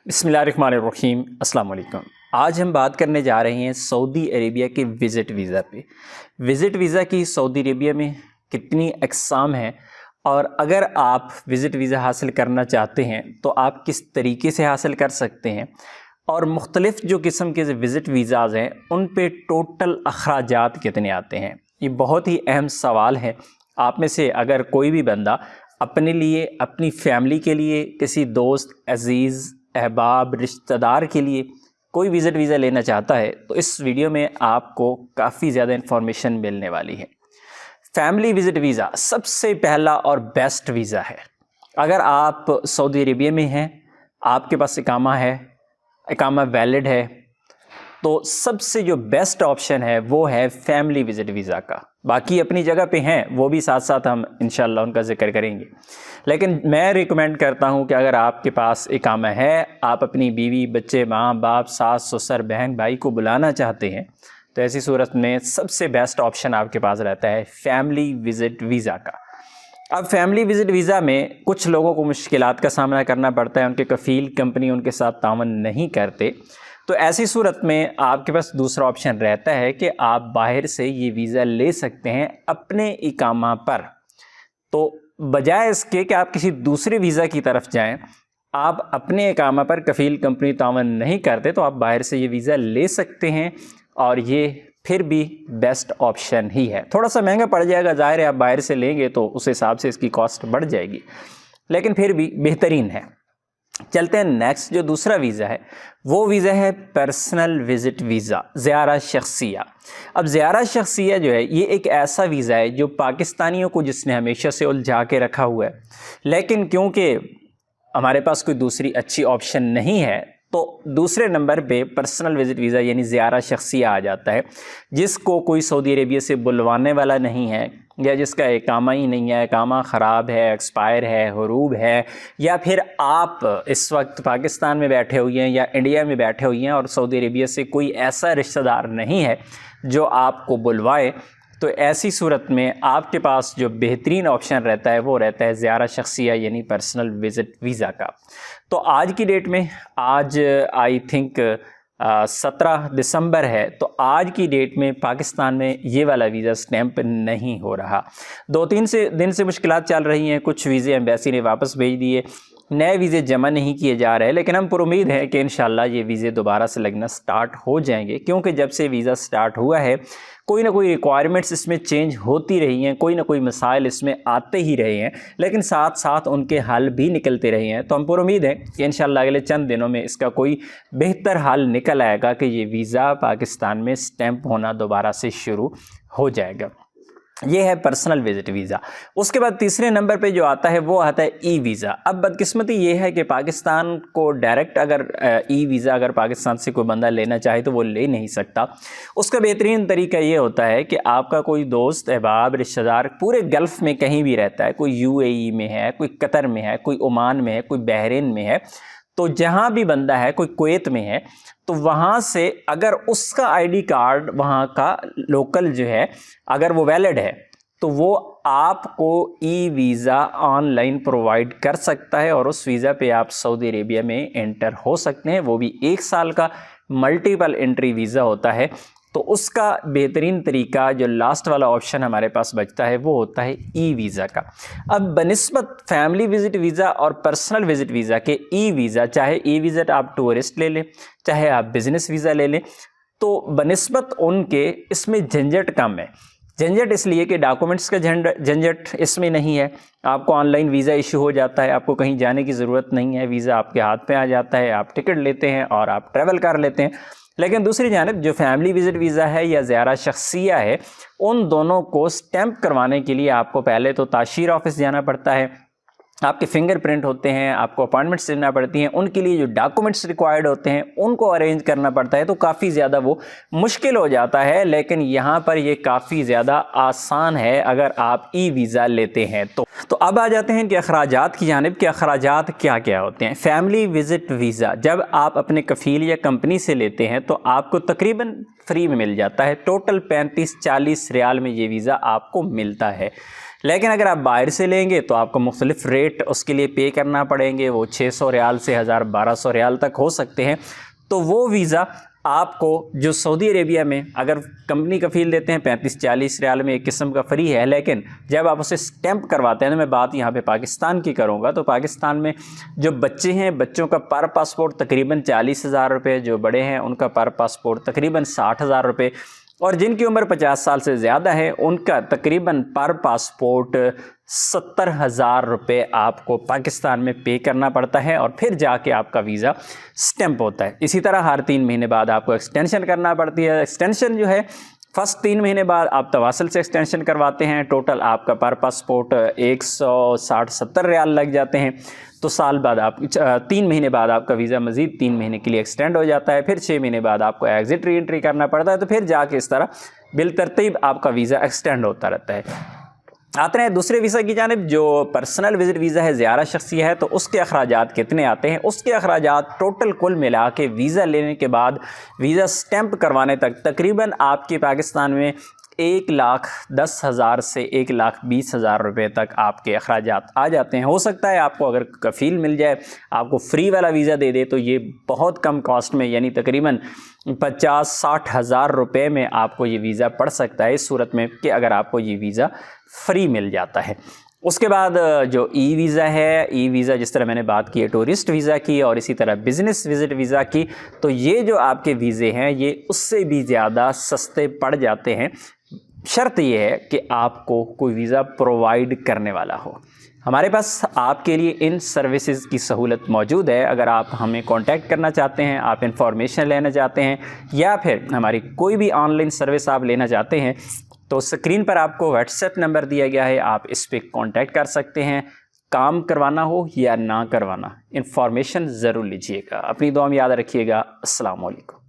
बिस्मिल्लाहिर्रहमानिर्रहीम। अस्सलाम वालेकुम। आज हम बात करने जा रहे हैं सऊदी अरेबिया के विज़िट वीज़ा पे। विज़िट वीज़ा की सऊदी अरेबिया में कितनी अक़साम हैं और अगर आप विज़िट वीज़ा हासिल करना चाहते हैं तो आप किस तरीके से हासिल कर सकते हैं, और मुख्तलिफ़ जो किस्म के विज़िट वीज़ाज़ हैं उन पे टोटल अखराजात कितने आते हैं। ये बहुत ही अहम सवाल है। आप में से अगर कोई भी बंदा अपने लिए, अपनी फ़ैमिली के लिए, किसी दोस्त, अज़ीज़, अहबाब, रिश्तेदार के लिए कोई विज़िट वीज़ा लेना चाहता है तो इस वीडियो में आपको काफ़ी ज़्यादा इन्फॉर्मेशन मिलने वाली है। फैमिली विज़िट वीज़ा सबसे पहला और बेस्ट वीज़ा है। अगर आप सऊदी अरेबिया में हैं, आपके पास इकामा है, इकामा वैलिड है, तो सबसे जो बेस्ट ऑप्शन है वो है फैमिली विज़िट वीज़ा का। बाकी अपनी जगह पे हैं, वो भी साथ साथ हम इंशाल्लाह उनका ज़िक्र करेंगे, लेकिन मैं रिकमेंड करता हूं कि अगर आपके पास इकामा है, आप अपनी बीवी, बच्चे, माँ बाप, सास ससुर, बहन भाई को बुलाना चाहते हैं, तो ऐसी सूरत में सबसे बेस्ट ऑप्शन आपके पास रहता है फैमिली विज़िट वीज़ा का। अब फैमिली विज़िट वीज़ा में कुछ लोगों को मुश्किलात का सामना करना पड़ता है, उनके कफ़ील कंपनी उनके साथ तावन नहीं करते, तो ऐसी सूरत में आपके पास दूसरा ऑप्शन रहता है कि आप बाहर से ये वीज़ा ले सकते हैं अपने इकामा पर। तो बजाय इसके कि आप किसी दूसरे वीज़ा की तरफ जाएं, आप अपने इकामा पर कफ़ील कंपनी तावन नहीं करते तो आप बाहर से ये वीज़ा ले सकते हैं, और ये फिर भी बेस्ट ऑप्शन ही है। थोड़ा सा महंगा पड़ जाएगा, ज़ाहिर है आप बाहर से लेंगे तो उस हिसाब से इसकी कॉस्ट बढ़ जाएगी, लेकिन फिर भी बेहतरीन है। चलते हैं नेक्स्ट, जो दूसरा वीज़ा है वो वीज़ा है पर्सनल विज़िट वीज़ा, ज़ियारा शख्सिया। अब ज़ियारा शख्सिया जो है ये एक ऐसा वीज़ा है जो पाकिस्तानियों को जिसने हमेशा से उलझा के रखा हुआ है, लेकिन क्योंकि हमारे पास कोई दूसरी अच्छी ऑप्शन नहीं है तो दूसरे नंबर पे पर्सनल विज़िट वीज़ा यानी ज़ियारा शख्सिया आ जाता है, जिसको कोई सऊदी अरेबिया से बुलवाने वाला नहीं है, या जिसका इकामा ही नहीं है, इकामा ख़राब है, एक्सपायर है, हुरूब है, या फिर आप इस वक्त पाकिस्तान में बैठे हुए हैं या इंडिया में बैठे हुए हैं और सऊदी अरेबिया से कोई ऐसा रिश्तेदार नहीं है जो आपको बुलवाए, तो ऐसी सूरत में आपके पास जो बेहतरीन ऑप्शन रहता है वो रहता है ज़ियारा शख्सिया यानी पर्सनल विज़िट वीज़ा का। तो आज की डेट में, आज आई थिंक 17 दिसंबर है, तो आज की डेट में पाकिस्तान में ये वाला वीज़ा स्टैंप नहीं हो रहा। 2-3 दिन से मुश्किलात चल रही हैं, कुछ वीज़े एम्बेसी ने वापस भेज दिए, नए वीज़े जमा नहीं किए जा रहे, लेकिन हम पर उम्मीद है कि इंशाल्लाह ये वीज़े दोबारा से लगना स्टार्ट हो जाएंगे, क्योंकि जब से वीज़ा स्टार्ट हुआ है कोई ना कोई रिक्वायरमेंट्स इसमें चेंज होती रही हैं, कोई ना कोई मसाइल इसमें आते ही रहे हैं, लेकिन साथ साथ उनके हल भी निकलते रहे हैं। तो हम पर उम्मीद है कि इंशाल्लाह अगले चंद दिनों में इसका कोई बेहतर हल निकल आएगा कि ये वीज़ा पाकिस्तान में स्टैंप होना दोबारा से शुरू हो जाएगा। ये है पर्सनल विज़िट वीज़ा। उसके बाद तीसरे नंबर पे जो आता है वो आता है ई वीज़ा। अब बदकिस्मती ये है कि पाकिस्तान को डायरेक्ट अगर ई वीज़ा अगर पाकिस्तान से कोई बंदा लेना चाहे तो वो ले नहीं सकता। उसका बेहतरीन तरीका ये होता है कि आपका कोई दोस्त, अहबाब, रिश्तेदार पूरे गल्फ़ में कहीं भी रहता है, कोई UAE में है, कोई कतर में है, कोई ओमान में है, कोई बहरीन में है, तो जहाँ भी बंदा है, कोई कुवैत में है, तो वहाँ से अगर उसका ID कार्ड वहाँ का लोकल जो है अगर वो वैलिड है तो वो आपको ई वीज़ा ऑनलाइन प्रोवाइड कर सकता है, और उस वीज़ा पे आप सऊदी अरेबिया में एंटर हो सकते हैं। वो भी 1 साल का मल्टीपल एंट्री वीज़ा होता है। तो उसका बेहतरीन तरीका, जो लास्ट वाला ऑप्शन हमारे पास बचता है, वो होता है ई वीज़ा का। अब बनिस्बत फैमिली विज़िट वीज़ा और पर्सनल विज़िट वीज़ा के ई वीज़ा, चाहे ई वीज़ा आप टूरिस्ट ले लें, चाहे आप बिज़नेस वीज़ा ले लें, तो बनिस्बत उनके इसमें झंझट कम है। झंझट इसलिए कि डॉक्यूमेंट्स का झंझट इसमें नहीं है, आपको ऑनलाइन वीज़ा इशू हो जाता है, आपको कहीं जाने की ज़रूरत नहीं है, वीज़ा आपके हाथ पे आ जाता है, आप टिकट लेते हैं और आप ट्रैवल कर लेते हैं। लेकिन दूसरी जानिब जो फैमिली विज़िट वीज़ा है या ज़ियारा शख्सिया है, उन दोनों को स्टैंप करवाने के लिए आपको पहले तो ताशीर ऑफिस जाना पड़ता है, आपके फिंगरप्रिंट होते हैं, आपको अपॉइंटमेंट्स लेना पड़ती हैं, उनके लिए जो डॉक्यूमेंट्स रिक्वायर्ड होते हैं उनको अरेंज करना पड़ता है, तो काफ़ी ज़्यादा वो मुश्किल हो जाता है। लेकिन यहाँ पर ये काफ़ी ज़्यादा आसान है अगर आप ई वीज़ा लेते हैं तो अब आ जाते हैं कि अखराजात की जानिब, कि अखराजात क्या क्या होते हैं। फैमिली विज़िट वीज़ा जब आप अपने कफ़ील या कंपनी से लेते हैं तो आपको तकरीबन फ्री में मिल जाता है। टोटल 35-40 रियाल में ये वीज़ा आपको मिलता है। लेकिन अगर आप बाहर से लेंगे तो आपको मुख्तलिफ रेट उसके लिए पे करना पड़ेंगे, वो 600 रियाल से 1200 रियाल तक हो सकते हैं। तो वो वीज़ा आपको जो सऊदी अरेबिया में अगर कंपनी कफ़ील देते हैं 35-40 रियाल में एक किस्म का फ्री है, लेकिन जब आप उसे स्टैंप करवाते हैं, तो मैं बात यहाँ पे पाकिस्तान की करूँगा, तो पाकिस्तान में जो बच्चे हैं बच्चों का पर पासपोर्ट तकरीबन 40,000 रुपये, जो बड़े हैं उनका पर पासपोर्ट तकरीबन 60,000 रुपये, और जिनकी उम्र 50 साल से ज़्यादा है उनका तकरीबन पर पासपोर्ट 70,000 रुपये आपको पाकिस्तान में पे करना पड़ता है, और फिर जाके आपका वीज़ा स्टैंप होता है। इसी तरह हर 3 महीने बाद आपको एक्सटेंशन करना पड़ती है। एक्सटेंशन जो है फर्स्ट 3 महीने बाद आप तवासल से एक्सटेंशन करवाते हैं, टोटल आपका पर पासपोर्ट 160-70 रियाल लग जाते हैं। तो साल बाद आप 3 महीने बाद आपका वीज़ा मज़ीद 3 महीने के लिए एक्सटेंड हो जाता है, फिर 6 महीने बाद आपको एग्ज़िट री एंट्री करना पड़ता है, तो फिर जाके इस तरह बिलतरतीब आपका वीज़ा एक्सटेंड होता रहता है। आते हैं दूसरे वीज़ा की जानिब, जो पर्सनल विज़िट वीज़ा है, ज़ियारा शख्सी है, तो उसके अखराजात कितने आते हैं? उसके अखराजात टोटल कुल मिला के वीज़ा लेने के बाद वीज़ा स्टैंप करवाने तक तकरीबन आपके पाकिस्तान में 1,10,000 से 1,20,000 रुपये तक आपके अखराजात आ जाते हैं। हो सकता है आपको अगर कफ़ील मिल जाए, आपको फ्री वाला वीज़ा दे दे, तो ये बहुत कम कॉस्ट में यानी तकरीबन 50-60 हज़ार रुपये में आपको ये वीज़ा पड़ सकता है, इस सूरत में कि अगर आपको ये वीज़ा फ्री मिल जाता है। उसके बाद जो ई वीज़ा है, ई वीज़ा जिस तरह मैंने बात की है टूरिस्ट वीज़ा की और इसी तरह बिज़नेस विज़िट वीज़ा की, तो ये जो आपके वीज़े हैं ये उससे भी ज़्यादा सस्ते पड़ जाते हैं। शर्त ये है कि आपको कोई वीज़ा प्रोवाइड करने वाला हो। हमारे पास आपके लिए इन सर्विसेज की सहूलत मौजूद है। अगर आप हमें कांटेक्ट करना चाहते हैं, आप इंफॉर्मेशन लेना चाहते हैं, या फिर हमारी कोई भी ऑनलाइन सर्विस आप लेना चाहते हैं, तो स्क्रीन पर आपको व्हाट्सएप नंबर दिया गया है, आप इस पर कांटेक्ट कर सकते हैं। काम करवाना हो या ना करवाना, इंफॉर्मेशन ज़रूर लीजिएगा। अपनी दुआ में याद रखिएगा। अस्सलाम वालेकुम।